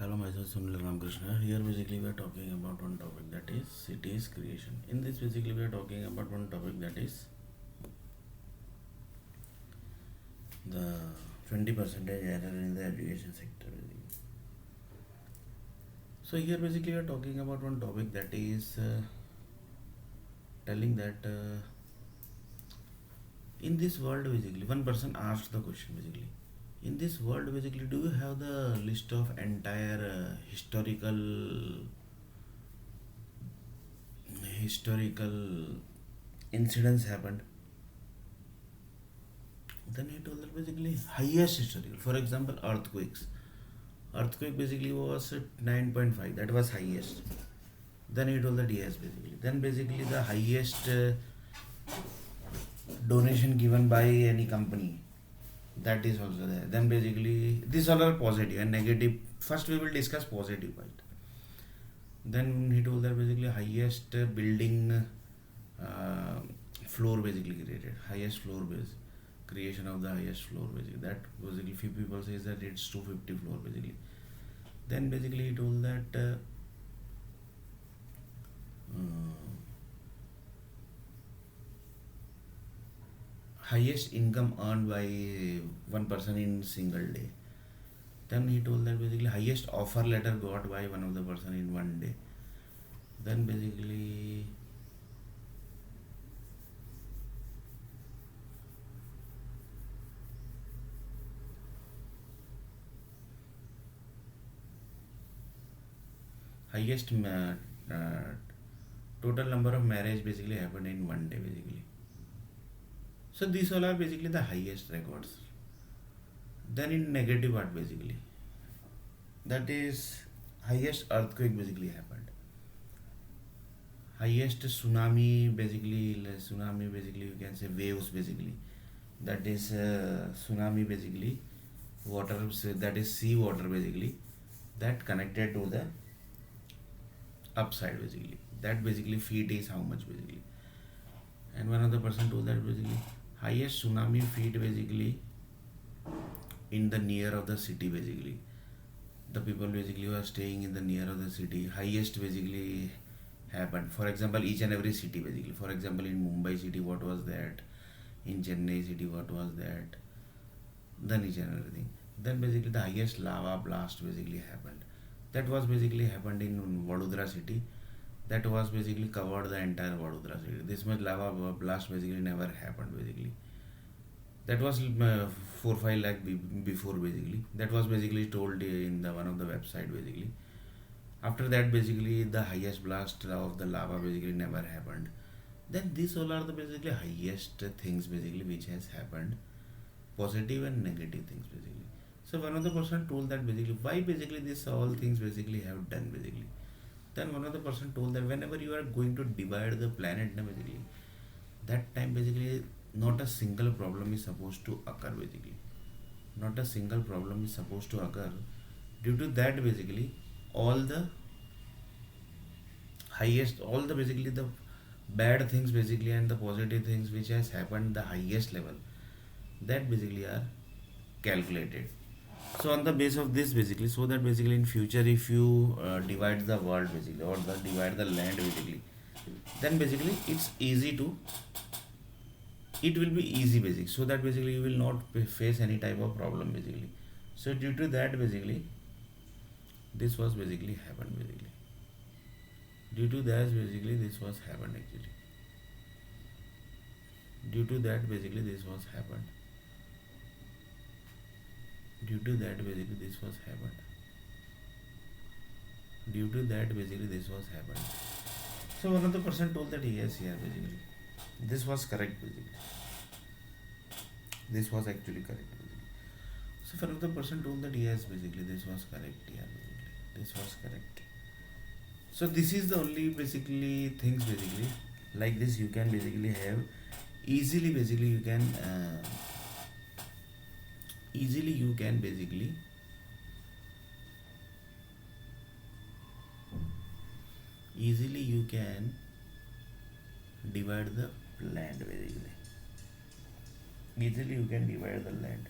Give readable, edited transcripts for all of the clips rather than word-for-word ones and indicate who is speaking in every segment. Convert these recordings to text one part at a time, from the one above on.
Speaker 1: Hello, myself Sunil Ramakrishna. Here, basically, we are talking about one topic, that is cities creation. In this, basically, we are talking about one topic, that is the 20% error in the education sector. So, here, basically, we are talking about one topic, that is telling that in this world, basically, one person asked the question, basically. In this world, basically, do you have the list of entire historical incidents happened? Then he told that basically highest historical. For example, earthquakes. Earthquake basically was at 9.5. That was highest. Then he told that yes, basically. Then basically the highest donation given by any company. That is also there. Then basically these all are positive and negative. First we will discuss positive part. Then he told that basically highest building uh, floor basically created. Highest floor base creation of the highest floor basically. That basically few people says that it's 250 floor basically. Then basically he told that uh, highest income earned by one person in single day. Then he told that basically highest offer letter got by one of the person in one day. Then basically highest uh, total number of marriage basically happened in one day basically. So these all are basically the highest records. Then in negative part basically, that is highest earthquake basically happened. Highest tsunami basically you can say waves basically. That is tsunami basically water, so that is sea water basically, that connected to the upside basically. That basically feet is how much basically. And one other person told that basically highest tsunami feet basically in the near of the city basically. The people basically who are staying in the near of the city, highest basically happened. For example, each and every city basically. For example, in Mumbai city, what was that? In Chennai city, what was that? Then each and everything. Then basically the highest lava blast basically happened. That was basically happened in Vadodara city. That was basically covered the entire Vadodara city. This much lava blast basically never happened basically. That was 4 5 lakh before basically. That was basically told in the one of the website basically. After that basically the highest blast of the lava basically never happened. Then these all are the basically highest things basically which has happened, positive and negative things basically. So one of the person told that basically why basically this all things basically have done basically. Then one of the person told that whenever you are going to divide the planet na basically, that time basically not a single problem is supposed to occur basically. Not a single problem is supposed to occur. Due to that basically all the highest, all the basically the bad things basically and the positive things which has happened the highest level, that basically are calculated. So on the base of this basically, so that basically in future if you divide the world basically or divide the land basically, then basically it's easy to, it will be easy basically, so that basically you will not face any type of problem basically. So due to that basically this was basically happened basically. Due to that basically this was happened actually. Due to that basically this was happened. Due to that basically this was happened. Due to that basically this was happened. So one of the person told that yes, yeah, basically this was correct basically. This was actually correct basically. So one of the person told that yes, basically this was correct, yeah, basically this was correct. So this is the only basically things basically, like this you can basically have easily basically you can easily you can basically easily you can divide the land basically. Easily you can divide the land.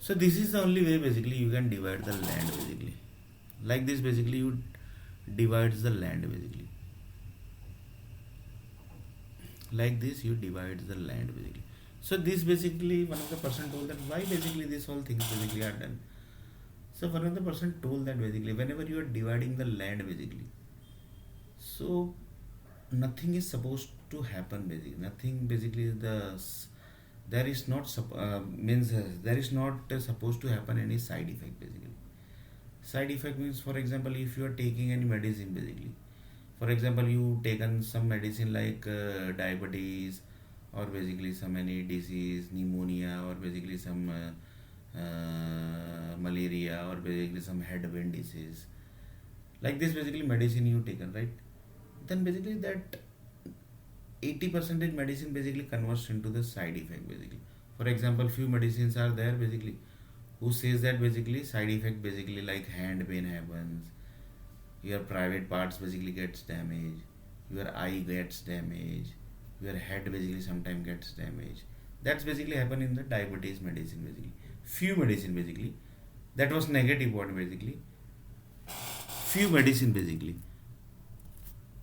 Speaker 1: So this is the only way basically you can divide the land basically. Like this basically you divides the land basically. Like this you divide the land basically. So this basically one of the person told that why basically these all things basically are done. So one of the person told that basically whenever you are dividing the land basically, so nothing is supposed to happen basically. Nothing basically there is not means there is not supposed to happen any side effect basically. Side effect means for example if you are taking any medicine basically, for example you taken some medicine like diabetes or basically some any disease pneumonia or basically some malaria or basically some headwind disease, like this basically medicine you taken, right? Then basically that 80 percentage medicine basically converts into the side effect basically. For example few medicines are there basically who says that basically side effect basically like hand pain happens, your private parts basically gets damaged, your eye gets damaged, your head basically sometimes gets damaged. That's basically happen in the diabetes medicine basically. Few medicine basically that was negative one basically. Few medicine basically.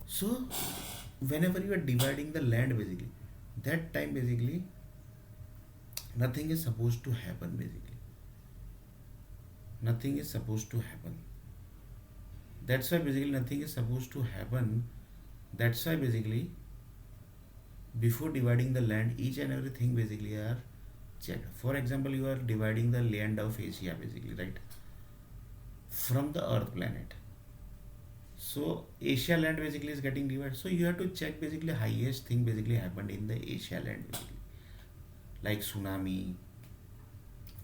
Speaker 1: So whenever you are dividing the land basically, that time basically nothing is supposed to happen basically. Nothing is supposed to happen. That's why basically nothing is supposed to happen. That's why basically before dividing the land, each and everything basically are checked. For example, you are dividing the land of Asia basically, right? From the Earth planet. So Asia land basically is getting divided. So you have to check basically highest thing basically happened in the Asia land basically, like tsunami,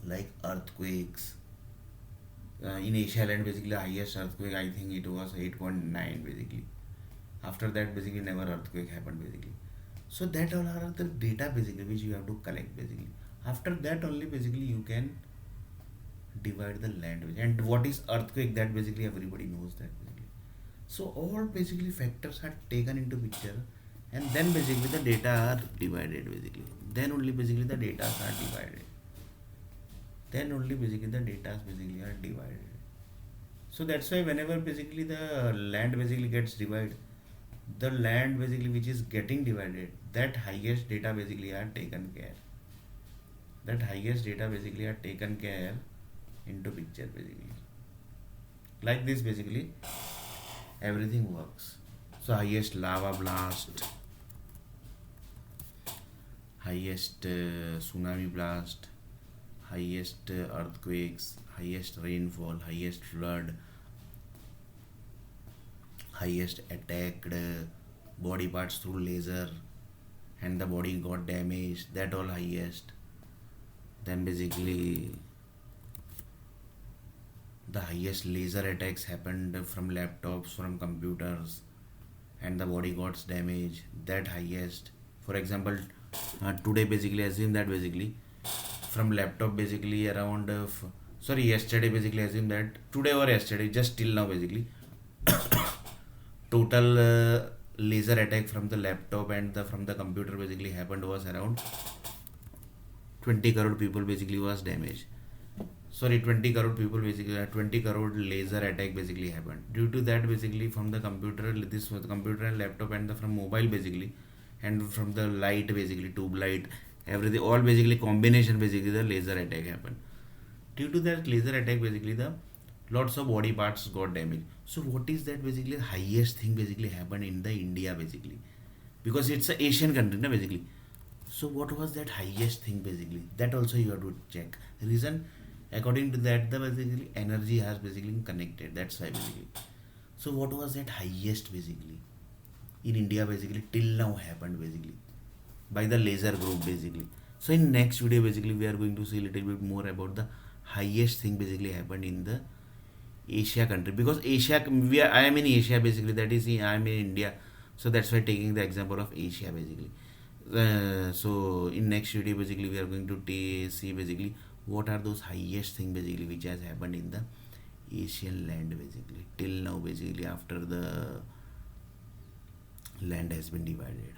Speaker 1: like earthquakes. In Asia land basically highest earthquake I think it was 8.9 basically. After that basically never earthquake happened basically. So that all are the data basically which you have to collect basically. After that only basically you can divide the land and what is earthquake that basically everybody knows that basically. So all basically factors are taken into picture and then basically the data are divided basically. Then only basically the data are divided. Then only basically the data basically are divided. So that's why whenever basically the land basically gets divided, the land basically which is getting divided, that highest data basically are taken care. That highest data basically are taken care into picture basically. Like this basically everything works. So highest lava blast, highest tsunami blast, highest earthquakes, highest rainfall, highest flood, highest attacked body parts through laser and the body got damaged, that all highest. Then basically the highest laser attacks happened from laptops, from computers and the body got damaged, that highest. For example today basically assume that basically from laptop basically around sorry yesterday basically assume that today or yesterday just till now basically total laser attack from the laptop and from the computer basically happened was around 20 crore people basically was damaged. Sorry, 20 crore people basically 20 crore laser attack basically happened. Due to that basically from the computer, this was the computer and laptop and from mobile basically and from the light basically tube light, everything all basically combination basically the laser attack happened. Due to that laser attack basically the lots of body parts got damaged. So what is that basically the highest thing basically happened in the India basically, because it's a Asian country na basically. So what was that highest thing basically, that also you have to check reason. According to that the basically energy has basically connected, that's why basically. So what was that highest basically in India basically till now happened basically by the laser group basically. So in next video basically we are going to see a little bit more about the highest thing basically happened in the Asia country, because Asia I am in Asia basically, that is I am in India, so that's why taking the example of Asia basically. So in next video basically we are going to see basically what are those highest thing basically which has happened in the Asian land basically till now basically after the land has been divided.